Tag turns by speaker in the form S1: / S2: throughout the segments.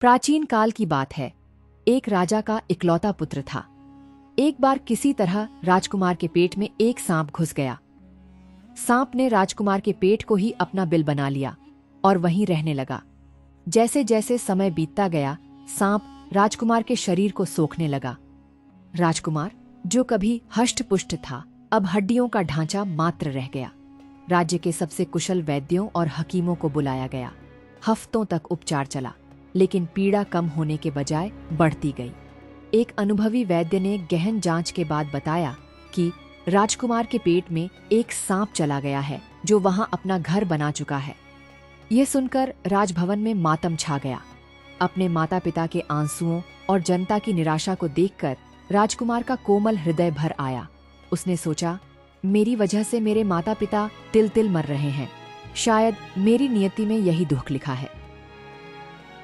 S1: प्राचीन काल की बात है। एक राजा का इकलौता पुत्र था। एक बार किसी तरह राजकुमार के पेट में एक सांप घुस गया। सांप ने राजकुमार के पेट को ही अपना बिल बना लिया और वहीं रहने लगा। जैसे जैसे समय बीतता गया, सांप राजकुमार के शरीर को सोखने लगा। राजकुमार, जो कभी हष्ट-पुष्ट था, अब हड्डियों का ढांचा मात्र रह गया। राज्य के सबसे कुशल वैद्यों और हकीमों को बुलाया गया। हफ्तों तक उपचार चला, लेकिन पीड़ा कम होने के बजाय बढ़ती गई। एक अनुभवी वैद्य ने गहन जांच के बाद बताया कि राजकुमार के पेट में एक सांप चला गया है, जो वहां अपना घर बना चुका है। यह सुनकर राजभवन में मातम छा गया। अपने माता पिता के आंसुओं और जनता की निराशा को देखकर राजकुमार का कोमल हृदय भर आया। उसने सोचा, मेरी वजह से मेरे माता पिता तिल तिल मर रहे हैं। शायद मेरी नियति में यही दुख लिखा है।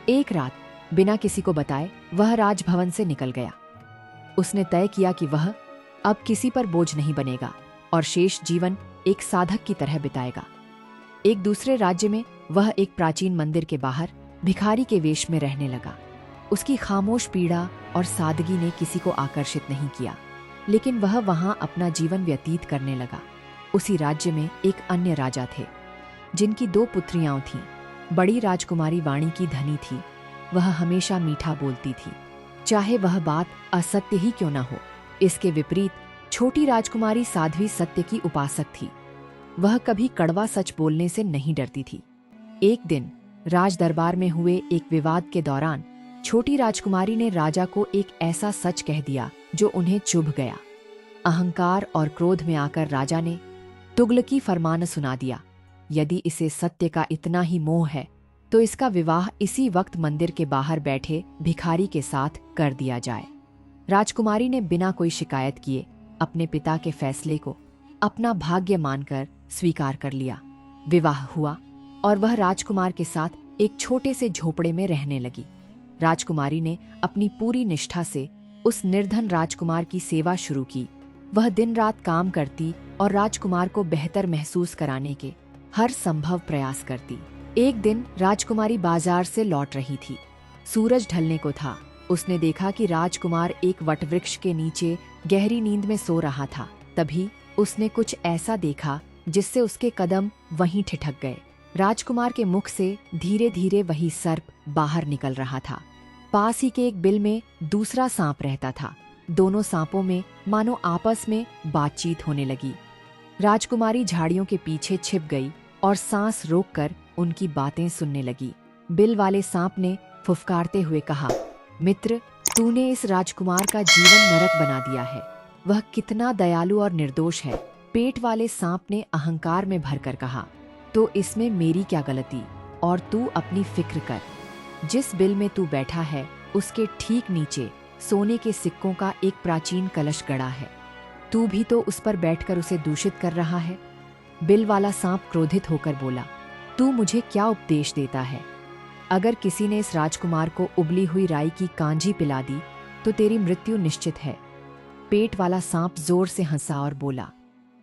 S1: एक रात बिना किसी को बताए वह राजभवन से निकल गया। उसने तय किया कि वह अब किसी पर बोझ नहीं बनेगा और शेष जीवन एक साधक की तरह बिताएगा। एक दूसरे राज्य में वह एक प्राचीन मंदिर के बाहर भिखारी के वेश में रहने लगा। उसकी खामोश पीड़ा और सादगी ने किसी को आकर्षित नहीं किया, लेकिन वह वहां अपना जीवन व्यतीत करने लगा। उसी राज्य में एक अन्य राजा थे, जिनकी 2 पुत्रियां थीं। बड़ी राजकुमारी वाणी की धनी थी। वह हमेशा मीठा बोलती थी, चाहे वह बात असत्य ही क्यों न हो। इसके विपरीत छोटी राजकुमारी साध्वी सत्य की उपासक थी। वह कभी कड़वा सच बोलने से नहीं डरती थी। एक दिन राज दरबार में हुए एक विवाद के दौरान छोटी राजकुमारी ने राजा को एक ऐसा सच कह दिया जो उन्हें चुभ गया। अहंकार और क्रोध में आकर राजा ने तुगलकी फरमान सुना दिया, यदि इसे सत्य का इतना ही मोह है तो इसका विवाह इसी वक्त मंदिर के बाहर बैठे भिखारी के साथ कर दिया जाए। राजकुमारी ने बिना कोई शिकायत किए अपने पिता के फैसले को अपना भाग्य मानकर स्वीकार कर लिया। विवाह हुआ और वह राजकुमार के साथ एक छोटे से झोपड़े में रहने लगी। राजकुमारी ने अपनी पूरी निष्ठा से उस निर्धन राजकुमार की सेवा शुरू की। वह दिन रात काम करती और राजकुमार को बेहतर महसूस कराने के हर संभव प्रयास करती। एक दिन राजकुमारी बाजार से लौट रही थी। सूरज ढलने को था। उसने देखा कि राजकुमार एक वटवृक्ष के नीचे गहरी नींद में सो रहा था। तभी उसने कुछ ऐसा देखा जिससे उसके कदम वहीं ठिठक गए। राजकुमार के मुख से धीरे धीरे वही सर्प बाहर निकल रहा था। पास ही के एक बिल में दूसरा सांप रहता था। दोनों सांपों में मानो आपस में बातचीत होने लगी। राजकुमारी झाड़ियों के पीछे छिप गई और सांस रोककर उनकी बातें सुनने लगी। बिल वाले सांप ने फुफकारते हुए कहा, मित्र, तूने इस राजकुमार का जीवन नरक बना दिया है। वह कितना दयालु और निर्दोष है। पेट वाले सांप ने अहंकार में भरकर कहा, तो इसमें मेरी क्या गलती, और तू अपनी फिक्र कर। जिस बिल में तू बैठा है उसके ठीक नीचे सोने के सिक्कों का एक प्राचीन कलश गड़ा है। तू भी तो उस पर बैठकर उसे दूषित कर रहा है। बिल वाला सांप क्रोधित होकर बोला, तू मुझे क्या उपदेश देता है? अगर किसी ने इस राजकुमार को उबली हुई राई की कांजी पिला दी तो तेरी मृत्यु निश्चित है। पेट वाला सांप जोर से हंसा और बोला,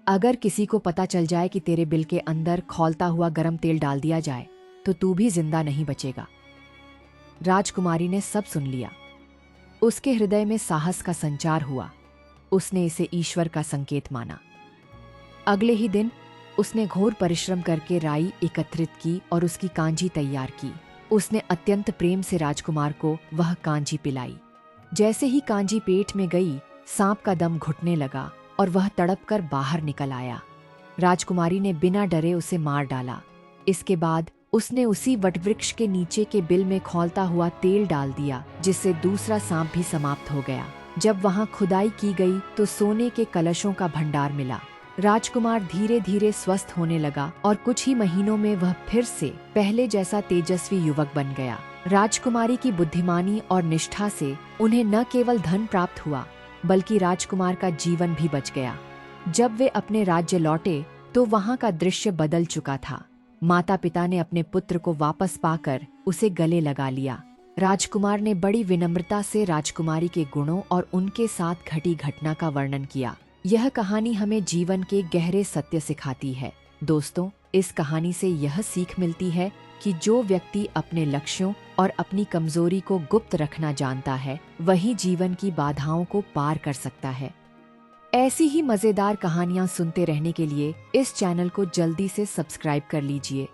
S1: अगर किसी को पता चल जाए कि तेरे बिल के अंदर खौलता हुआ गरम तेल डाल दिया जाए तो तू भी जिंदा नहीं बचेगा। राजकुमारी ने सब सुन लिया। उसके हृदय में साहस का संचार हुआ। उसने इसे ईश्वर का संकेत माना। अगले ही दिन उसने घोर परिश्रम करके राई एकत्रित की और उसकी कांजी तैयार की। उसने अत्यंत प्रेम से राजकुमार को वह कांजी पिलाई। जैसे ही कांजी पेट में गई, सांप का दम घुटने लगा और वह तड़पकर बाहर निकल आया। राजकुमारी ने बिना डरे उसे मार डाला। इसके बाद उसने उसी वटवृक्ष के नीचे के बिल में खौलता हुआ तेल डाल दिया, जिससे दूसरा सांप भी समाप्त हो गया। जब वहां खुदाई की गई तो सोने के कलशों का भंडार मिला। राजकुमार धीरे धीरे स्वस्थ होने लगा और कुछ ही महीनों में वह फिर से पहले जैसा तेजस्वी युवक बन गया। राजकुमारी की बुद्धिमानी और निष्ठा से उन्हें न केवल धन प्राप्त हुआ, बल्कि राजकुमार का जीवन भी बच गया। जब वे अपने राज्य लौटे तो वहां का दृश्य बदल चुका था। माता पिता ने अपने पुत्र को वापस पाकर उसे गले लगा लिया। राजकुमार ने बड़ी विनम्रता से राजकुमारी के गुणों और उनके साथ घटी घटना का वर्णन किया। यह कहानी हमें जीवन के गहरे सत्य सिखाती है। दोस्तों, इस कहानी से यह सीख मिलती है कि जो व्यक्ति अपने लक्ष्यों और अपनी कमजोरी को गुप्त रखना जानता है, वही जीवन की बाधाओं को पार कर सकता है। ऐसी ही मजेदार कहानियां सुनते रहने के लिए इस चैनल को जल्दी से सब्सक्राइब कर लीजिए।